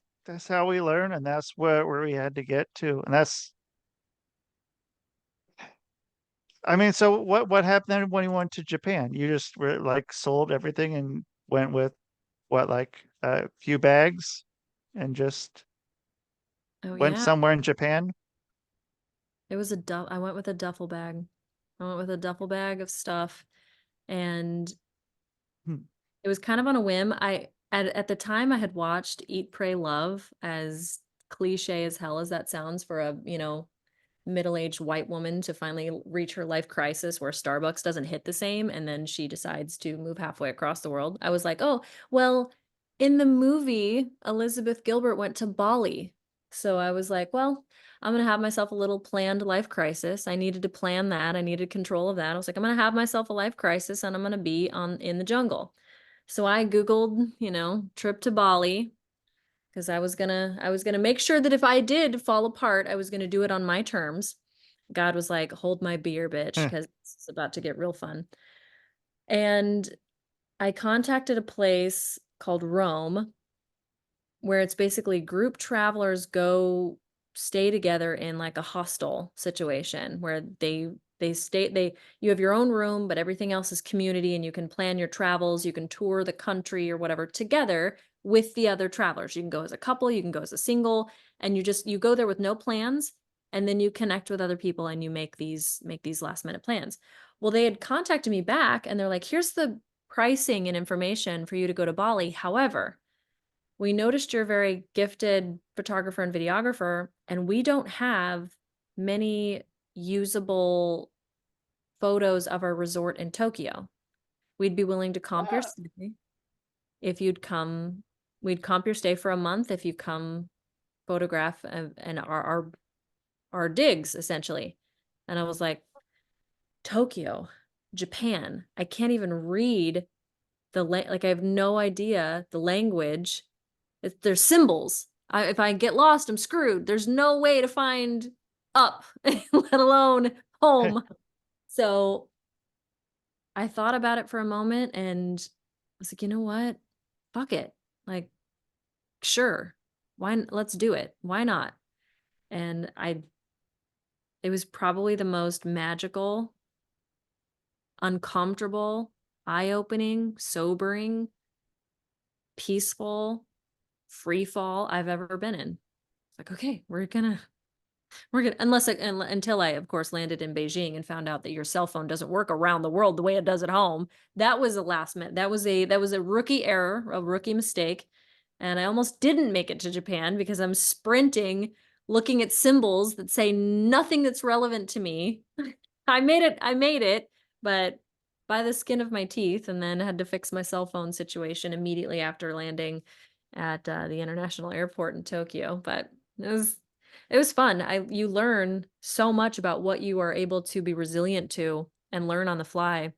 how we learn and that's where we had to get to. And that's I mean, so what happened then when you went to Japan? You just were like sold everything and went with what, like a few bags and just Oh went yeah. somewhere in Japan? I went with a duffel bag. I went with a duffel bag of stuff and Hmm. it was kind of on a whim. At the time I had watched Eat, Pray, Love, as cliche as hell as that sounds for a, middle-aged white woman to finally reach her life crisis where Starbucks doesn't hit the same and then she decides to move halfway across the world. I was like, "Oh, well, in the movie, Elizabeth Gilbert went to Bali." So I was like, "Well, I'm going to have myself a little planned life crisis. I needed to plan that. I needed control of that. I was like, I'm going to have myself a life crisis and I'm going to be in the jungle." So I Googled, trip to Bali because I was gonna make sure that if I did fall apart, I was gonna do it on my terms. God was like, hold my beer, bitch, because it's about to get real fun. And I contacted a place called Rome, where it's basically group travelers go stay together in like a hostel situation where you have your own room but everything else is community and you can plan your travels, you can tour the country or whatever together with the other travelers. You can go as a couple, you can go as a single, and you go there with no plans and then you connect with other people and you make these last minute plans. Well, they had contacted me back and they're like, here's the pricing and information for you to go to Bali. However, we noticed you're a very gifted photographer and videographer, and we don't have many usable photos of our resort in Tokyo. We'd be willing to comp your Ah, stay if you'd come. We'd comp your stay for a month if you come photograph and our digs essentially. And I was like, Tokyo, Japan. I can't even read like I have no idea the language. There's symbols. If I get lost, I'm screwed. There's no way to find up, let alone home. So I thought about it for a moment and I was like, you know what? Fuck it. Like, sure. Let's do it. Why not? And it was probably the most magical, uncomfortable, eye-opening, sobering, peaceful free fall I've ever been in. It's like, okay, We're good until I, of course, landed in Beijing and found out that your cell phone doesn't work around the world the way it does at home. That was a last minute. That was a rookie error, a rookie mistake, and I almost didn't make it to Japan because I'm sprinting, looking at symbols that say nothing that's relevant to me. I made it, but by the skin of my teeth, and then had to fix my cell phone situation immediately after landing at the international airport in Tokyo. But it was it was fun. You learn so much about what you are able to be resilient to and learn on the fly. It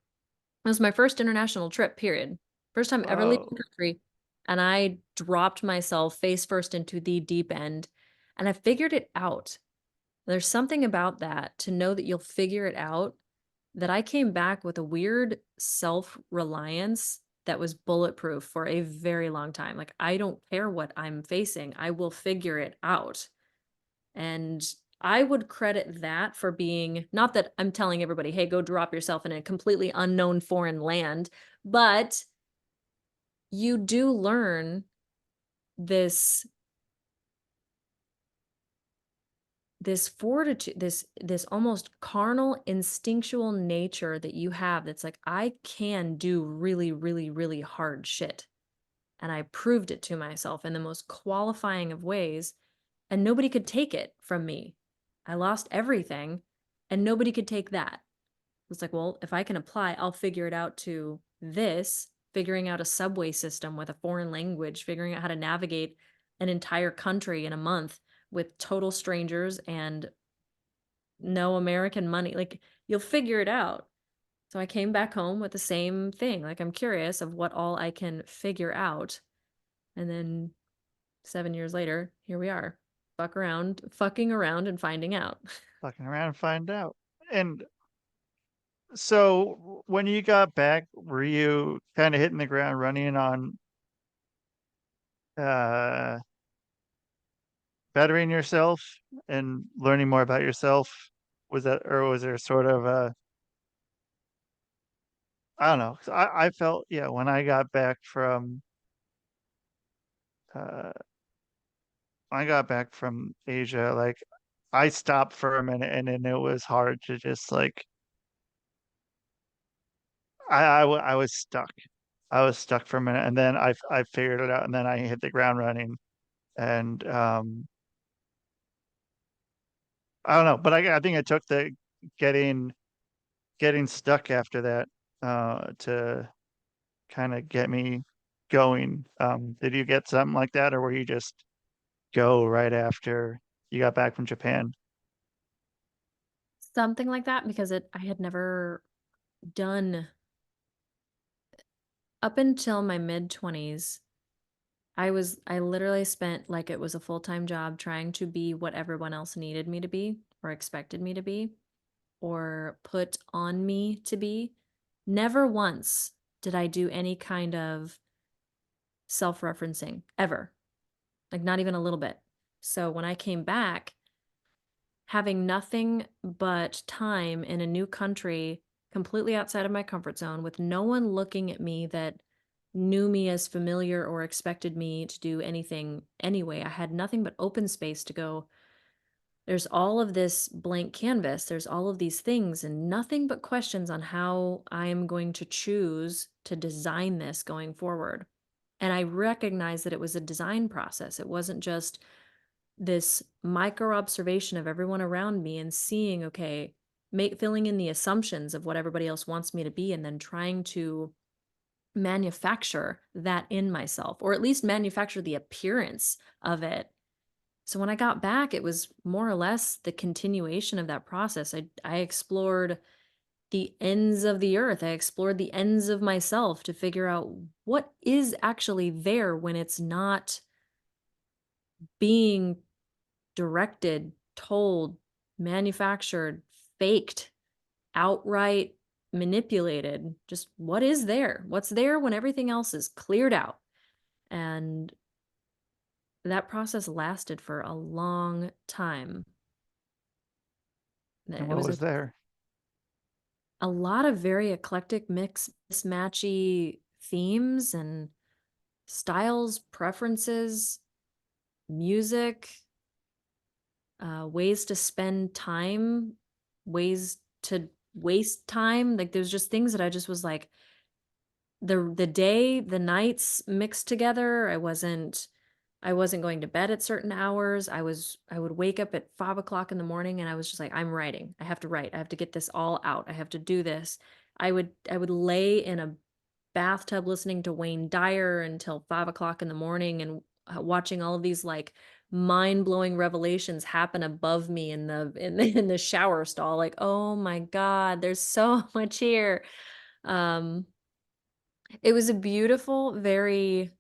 was my first international trip, period. First time ever leaving the Whoa. country, and I dropped myself face first into the deep end, and I figured it out. There's something about that, to know that you'll figure it out, that I came back with a weird self-reliance that was bulletproof for a very long time. Like, I don't care what I'm facing, I will figure it out. And I would credit that for being, not that I'm telling everybody, "Hey, go drop yourself in a completely unknown foreign land," but you do learn this this fortitude, this almost carnal, instinctual nature that you have that's like, "I can do really, really, really hard shit." And I proved it to myself in the most qualifying of ways, and nobody could take it from me. I lost everything, and nobody could take that. It's like, well, if I can apply, I'll figure it out to this, figuring out a subway system with a foreign language, figuring out how to navigate an entire country in a month with total strangers and no American money. Like, you'll figure it out. So I came back home with the same thing. Like, I'm curious of what all I can figure out. And then 7 years later, here we are. Fucking around and finding out. Fucking around and find out. And so when you got back, were you kind of hitting the ground running on uh bettering yourself and learning more about yourself? Was that, or was there sort of a, I don't know, 'cause I felt, yeah, when I got back from uh Asia, like I stopped for a minute and then it was hard to just like I was stuck. I was stuck for a minute and then I figured it out and then I hit the ground running and I don't know, but I think it took the getting getting stuck after that to kind of get me going. Did you get something like that or were you just go right after you got back from Japan? Something like that, because I had never done, up until my mid-20s, I literally spent like it was a full-time job trying to be what everyone else needed me to be or expected me to be or put on me to be. Never once did I do any kind of self-referencing ever. Like, not even a little bit. So when I came back, having nothing but time in a new country, completely outside of my comfort zone, with no one looking at me that knew me as familiar or expected me to do anything anyway. I had nothing but open space to go. There's all of this blank canvas. There's all of these things and nothing but questions on how I am going to choose to design this going forward. And I recognized that it was a design process. It wasn't just this micro observation of everyone around me and seeing, okay, filling in the assumptions of what everybody else wants me to be, and then trying to manufacture that in myself, or at least manufacture the appearance of it. So when I got back, it was more or less the continuation of that process. I explored the ends of the earth. I explored the ends of myself to figure out what is actually there when it's not being directed, told, manufactured, faked, outright manipulated. Just what is there? What's there when everything else is cleared out? And that process lasted for a long time. And It what was was there? a lot of very eclectic, mismatchy themes and styles, preferences, music, ways to spend time, ways to waste time. Like there's just things that I just was like, the nights mixed together. I wasn't going to bed at certain hours. I would wake up at 5 o'clock in the morning and I was just like, I'm writing. I have to write. I have to get this all out. I have to do this. I would lay in a bathtub listening to Wayne Dyer until 5 o'clock in the morning and watching all of these like mind-blowing revelations happen above me in the shower stall. Like, oh my God, there's so much here. Um, it was a beautiful, very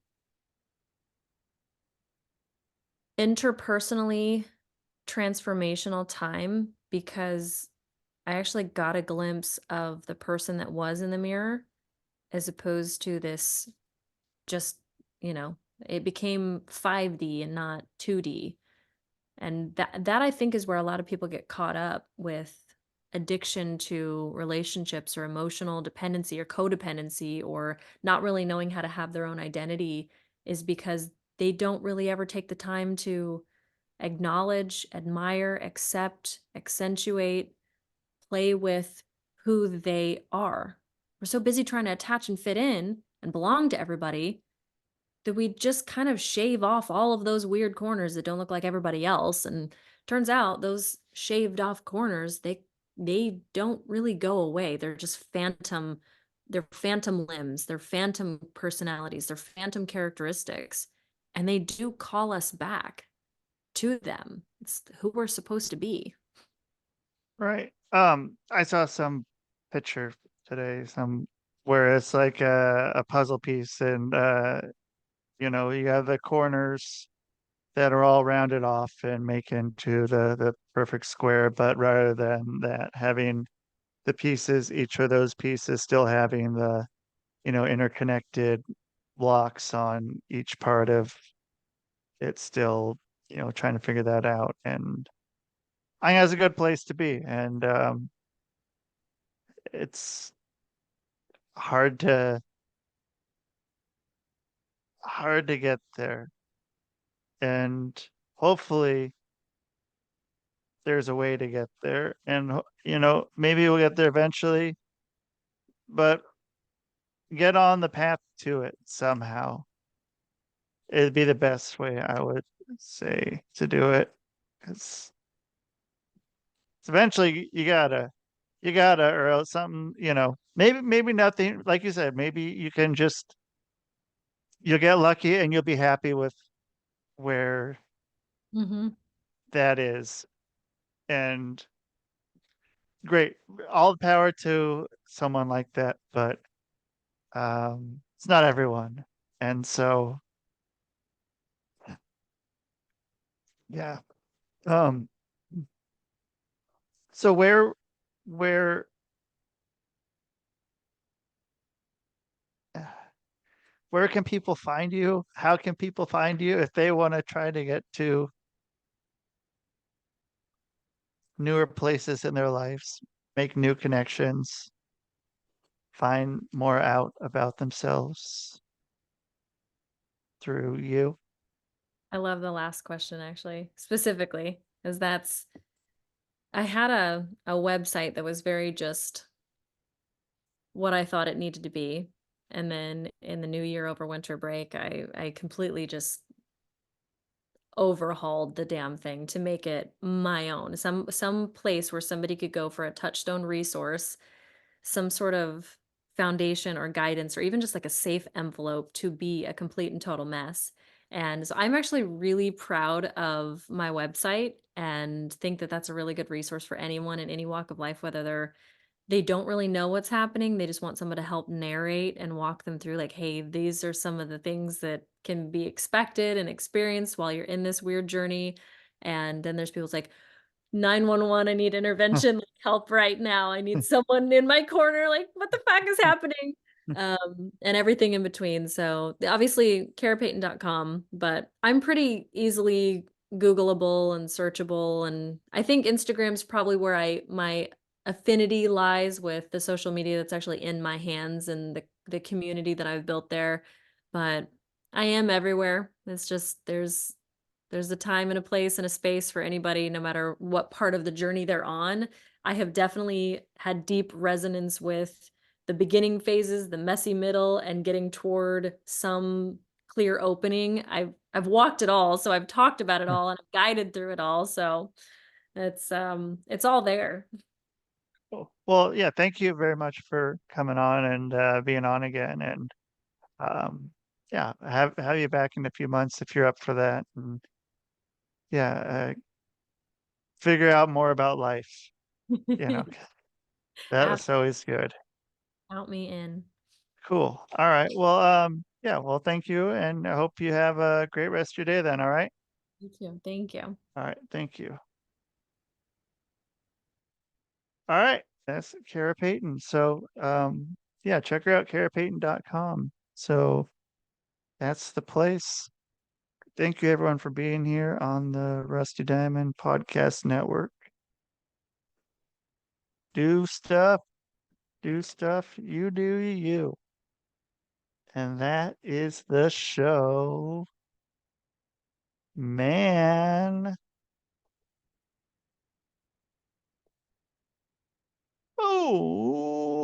interpersonally transformational time because I actually got a glimpse of the person that was in the mirror as opposed to this just, it became 5D and not 2D. And that I think is where a lot of people get caught up with addiction to relationships or emotional dependency or codependency or not really knowing how to have their own identity is because they don't really ever take the time to acknowledge, admire, accept, accentuate, play with who they are. We're so busy trying to attach and fit in and belong to everybody that we just kind of shave off all of those weird corners that don't look like everybody else. And turns out those shaved off corners, they don't really go away. They're phantom limbs, they're phantom personalities, they're phantom characteristics. And they do call us back to them. It's who we're supposed to be. Right. I saw some picture today, some where it's like a puzzle piece, and you have the corners that are all rounded off and make into the perfect square, but rather than that, having the pieces, each of those pieces still having the, interconnected blocks on each part of it still, trying to figure that out. And I think that's a good place to be. And it's hard to get there. And hopefully there's a way to get there. And maybe we'll get there eventually, but get on the path to it somehow. It'd be the best way, I would say, to do it. Because eventually you gotta, or else something, maybe nothing, like you said, maybe you'll get lucky and you'll be happy with where Mm-hmm. that is. And great, all the power to someone like that, but it's not everyone. And so, yeah. Um, so where where can people find you? How can people find you if they want to try to get to newer places in their lives, make new connections, find more out about themselves through you? I love the last question actually, specifically, because I had a website that was very just what I thought it needed to be. And then in the new year over winter break, I completely just overhauled the damn thing to make it my own. Some place where somebody could go for a touchstone resource, some sort of foundation or guidance, or even just like a safe envelope to be a complete and total mess. And so I'm actually really proud of my website and think that that's a really good resource for anyone in any walk of life, whether they don't really know what's happening. They just want someone to help narrate and walk them through, like, hey, these are some of the things that can be expected and experienced while you're in this weird journey. And then there's people's like, 911, I need intervention, like, help right now. I need someone in my corner. Like, what the fuck is happening? And everything in between. So obviously karapayton.com, but I'm pretty easily Googleable and searchable. And I think Instagram's probably where my affinity lies with the social media that's actually in my hands and the community that I've built there. But I am everywhere. It's just there's There's a time and a place and a space for anybody, no matter what part of the journey they're on. I have definitely had deep resonance with the beginning phases, the messy middle, and getting toward some clear opening. I've walked it all, so I've talked about it all and I've guided through it all. So it's all there. Cool. Well, yeah, thank you very much for coming on and being on again. And yeah, have you back in a few months if you're up for that. And yeah, figure out more about life. You know, Ab- that's always good. Count me in. Cool. All right. Well, yeah, well, thank you, and I hope you have a great rest of your day then, all right? You too. Thank you. All right, thank you. All right, that's Kara Payton. So, yeah, check her out, karapayton.com. So that's the place. Thank you everyone for being here on the Rusty Diamond Podcast Network. Do stuff, you do you. And that is the show, man. Oh,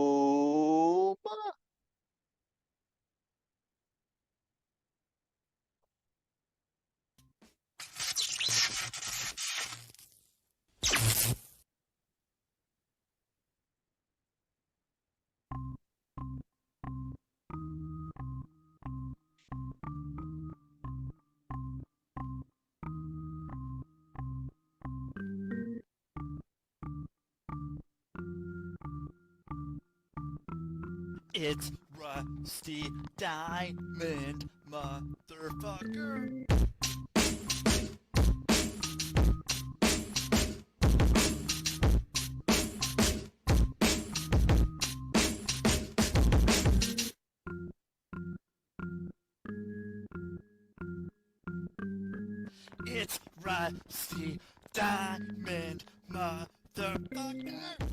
It's Rusty Diamond, motherfucker. It's Rusty Diamond, motherfucker.